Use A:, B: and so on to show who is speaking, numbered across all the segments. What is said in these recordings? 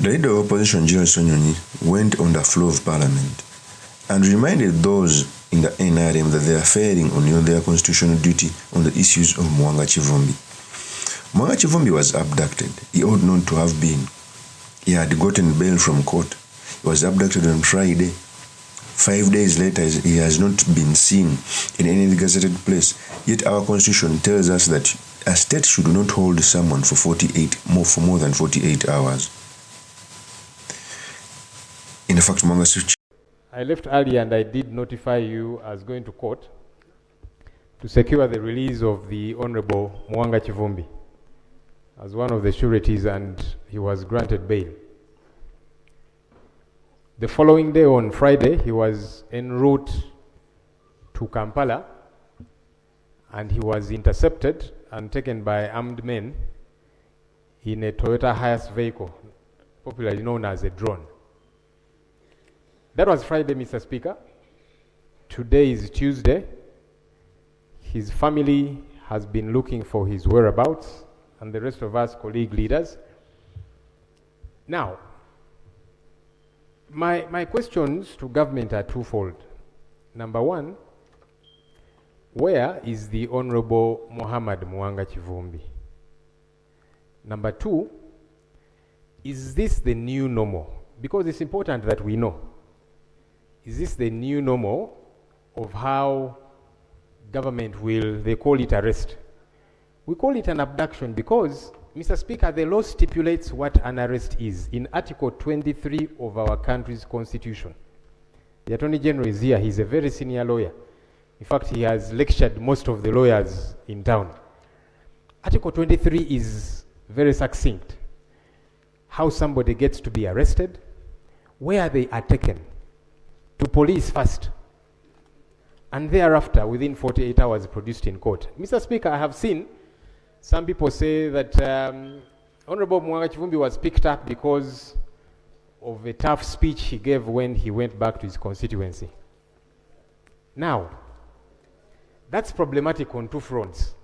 A: The leader of opposition, General SSENYONYI, went on the floor of parliament and reminded those in the NRM that they are failing on their constitutional duty on the issues of MUWANGA KIVUMBI. MUWANGA KIVUMBI was abducted. He ought not to have been. He had gotten bail from court. He was abducted on Friday. 5 days later, he has not been seen in any gazetted place. Yet our constitution tells us that a state should not hold someone for more than 48 hours. In fact,
B: I left early and I did notify you as going to court to secure the release of the Honorable MUWANGA KIVUMBI as one of the sureties, and he was granted bail. The following day, on Friday, he was en route to Kampala and he was intercepted and taken by armed men in a Toyota Hiace vehicle, popularly known as a drone. That was Friday, Mr. Speaker. Today is Tuesday. His family has been looking for his whereabouts, and the rest of us colleague leaders. Now, my questions to government are twofold. Number one, where is the Honorable Muhammad MUWANGA KIVUMBI? Number two, is this the new normal? Because it's important that we know. Is this the new normal of how government will, they call it arrest? We call it an abduction because, Mr. Speaker, the law stipulates what an arrest is in Article 23 of our country's constitution. The Attorney General is here. He's a very senior lawyer. In fact, he has lectured most of the lawyers in town. Article 23 is very succinct. How somebody gets to be arrested, where they are taken, to police first, and thereafter, within 48 hours, produced in court. Mr. Speaker, I have seen some people say that Honorable MUWANGA KIVUMBI was picked up because of a tough speech he gave when he went back to his constituency. Now, that's problematic on two fronts.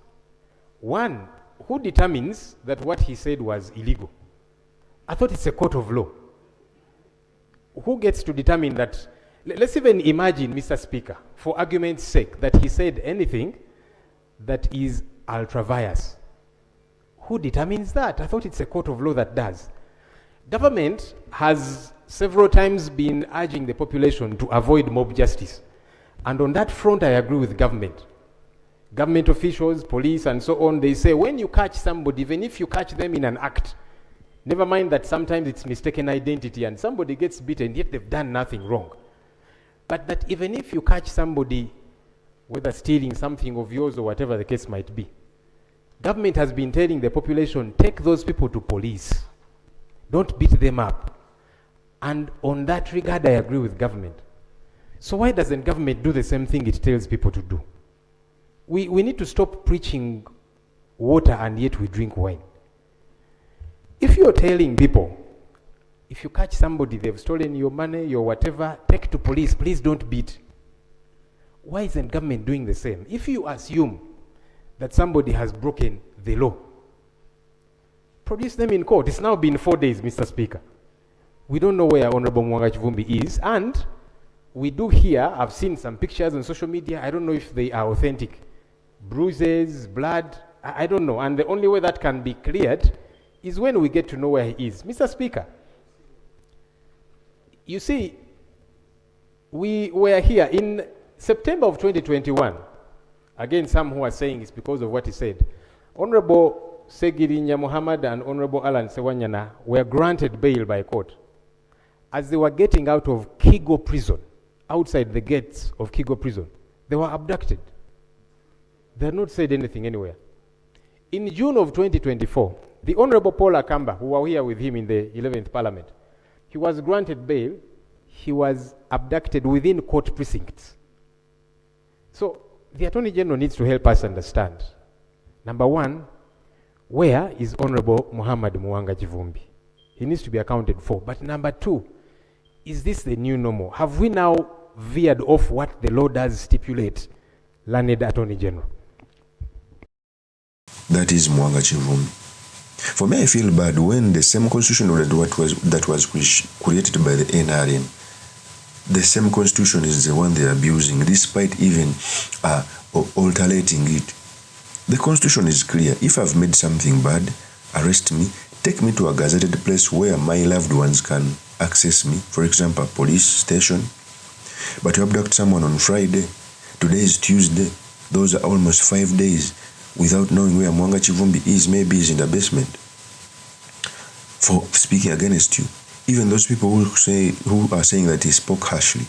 B: One, who determines that what he said was illegal? I thought it's a court of law. Who gets to determine that? Let's even imagine, Mr. Speaker, for argument's sake, that he said anything that is ultra-vires. Who determines that? I thought it's a court of law that does. Government has several times been urging the population to avoid mob justice. And on that front, I agree with government. Government officials, police, and so on, they say when you catch somebody, even if you catch them in an act, never mind that sometimes it's mistaken identity and somebody gets beaten, yet they've done nothing wrong. But that even if you catch somebody, whether stealing something of yours or whatever the case might be, government has been telling the population, take those people to police. Don't beat them up. And on that regard, I agree with government. So why doesn't government do the same thing it tells people to do? We need to stop preaching water and yet we drink wine. If you're telling people, if you catch somebody, they've stolen your money, your whatever, take to police, please don't beat. Why isn't government doing the same? If you assume that somebody has broken the law, produce them in court. It's now been 4 days, Mr. Speaker. We don't know where Honorable MUWANGA KIVUMBI is, and we do hear, I've seen some pictures on social media, I don't know if they are authentic. Bruises, blood, I don't know. And the only way that can be cleared is when we get to know where he is. Mr. Speaker, you see, we were here in September of 2021. Again, some who are saying it's because of what he said. Honorable Segirinya Muhammad and Honorable Alan Sewanyana were granted bail by court. As they were getting out of Kigo prison, outside the gates of Kigo prison, they were abducted. They had not said anything anywhere. In June of 2024, the Honorable Paul Akamba, who were here with him in the 11th Parliament, he was granted bail. He was abducted within court precincts. So the Attorney General needs to help us understand. Number one, where is Honorable Muhammad MUWANGA KIVUMBI? He needs to be accounted for. But number two, is this the new normal? Have we now veered off what the law does stipulate, learned Attorney General?
A: That is MUWANGA KIVUMBI. For me, I feel bad when the same constitution that was created by the NRM, the same constitution is the one they are abusing, despite even alterating it. The constitution is clear. If I've made something bad, arrest me, take me to a gazetted place where my loved ones can access me, for example, a police station. But you abduct someone on Friday, today is Tuesday, those are almost 5 days without knowing where Muwanga Kivumbi is. Maybe he's in the basement. For speaking against you, even those people who are saying that he spoke harshly,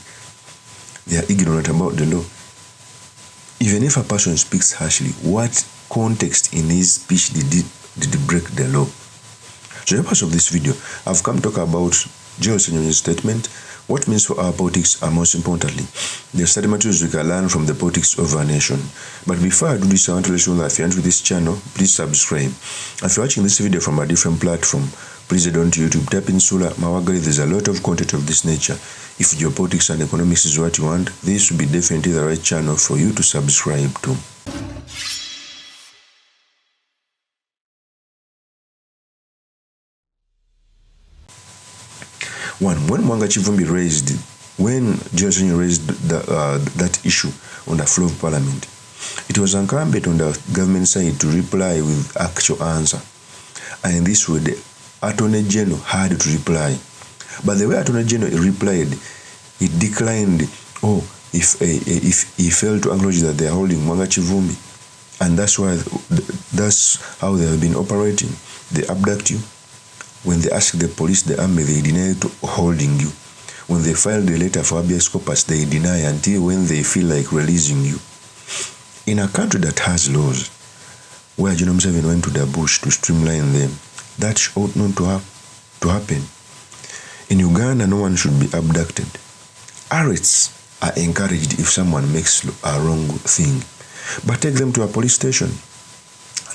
A: they are ignorant about the law. Even if a person speaks harshly, what context in his speech did break the law? So the purpose of this video, I've come to talk about SSENYONYI's statement, what means for our politics, and most importantly, the study materials we can learn from the politics of our nation. But before I do this, I want to let you know that if you're into this channel, please subscribe. If you're watching this video from a different platform, please head on to YouTube, type in Sula Mawagari. There's a lot of content of this nature. If geopolitics and economics is what you want, this will be definitely the right channel for you to subscribe to. One, when Muwanga Kivumbi when SSENYONYI raised that issue on the floor of Parliament, it was incumbent on the government side to reply with actual answer. And in this way, the Attorney General had to reply. But the way Attorney General replied, it declined, if he failed to acknowledge that they are holding Muwanga Kivumbi. And that's how they have been operating. They abduct you. When they ask the police, the army, they deny holding you. When they file the letter for habeas corpus, they deny until when they feel like releasing you. In a country that has laws, where General Museveni went to the bush to streamline them, that ought not to happen. In Uganda, no one should be abducted. Arrests are encouraged if someone makes a wrong thing. But take them to a police station.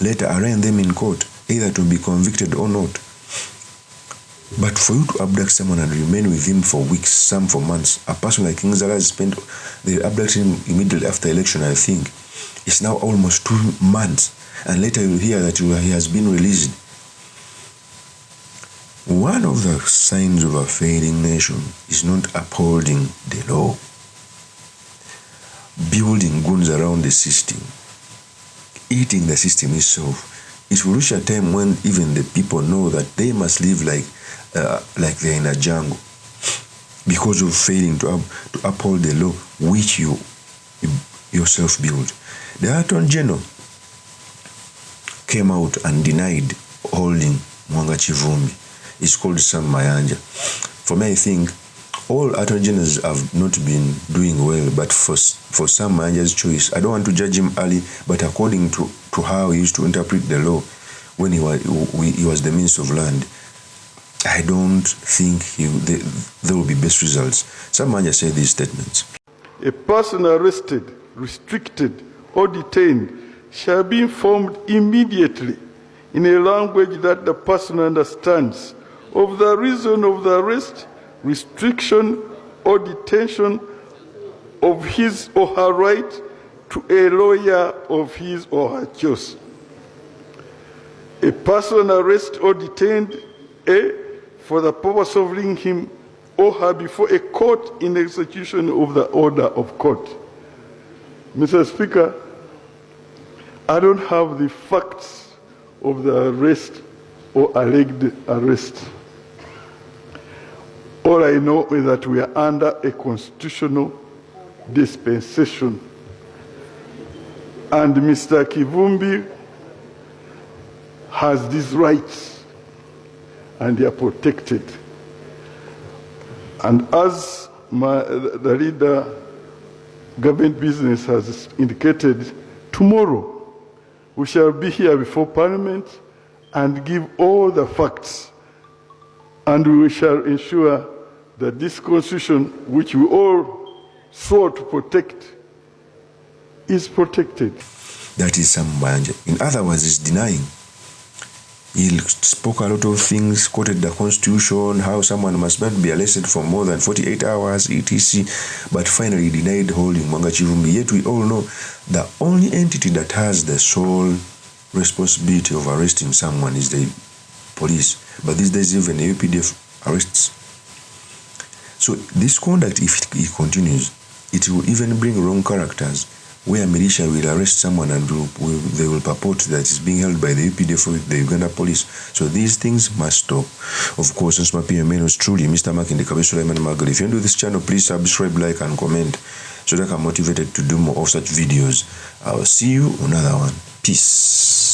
A: Later arraign them in court, either to be convicted or not. But for you to abduct someone and remain with him for weeks, some for months, a person like King Zala they abducted him immediately after election, I think. It's now almost 2 months. And later you hear that he has been released. One of the signs of a failing nation is not upholding the law, building goons around the system, eating the system itself. It will reach a time when even the people know that they must live like they're in a jungle because of failing to uphold the law which you yourself build. The Attorney General came out and denied holding Muwanga Kivumbi. It's called Sam MAYANJA. For me, I think all Attorney Generals have not been doing well, but for Sam MAYANJA's choice, I don't want to judge him early, but according to how he used to interpret the law when he was the Minister of Land, I don't think there will be best results. Sam MAYANJA said these statements.
C: A person arrested, restricted, or detained shall be informed immediately in a language that the person understands of the reason of the arrest, restriction, or detention, of his or her right to a lawyer of his or her choice. A person arrested or detained, for the purpose of bringing him or her before a court in execution of the order of court. Mr. Speaker, I don't have the facts of the arrest or alleged arrest. All I know is that we are under a constitutional dispensation. And Mr. Kivumbi has these rights, and they are protected. And as the leader, government business has indicated, tomorrow we shall be here before Parliament and give all the facts, and we shall ensure that this constitution, which we all swore to protect, is protected.
A: That is Sam MAYANJA. In other words, he's denying. He spoke a lot of things, quoted the Constitution, how someone must not be arrested for more than 48 hours, etc. But finally denied holding Muwanga Kivumbi. Yet we all know the only entity that has the sole responsibility of arresting someone is the police. But these days even the UPDF arrests. So this conduct, if it continues, it will even bring wrong characters, where militia will arrest someone and they will purport that it's being held by the UPDF or the Uganda police. So these things must stop. Of course, since my PMN was truly Mr. Makinde Kabesulaiman Magal. If you're new to this channel, please subscribe, like, and comment so that I'm motivated to do more of such videos. I will see you on another one. Peace.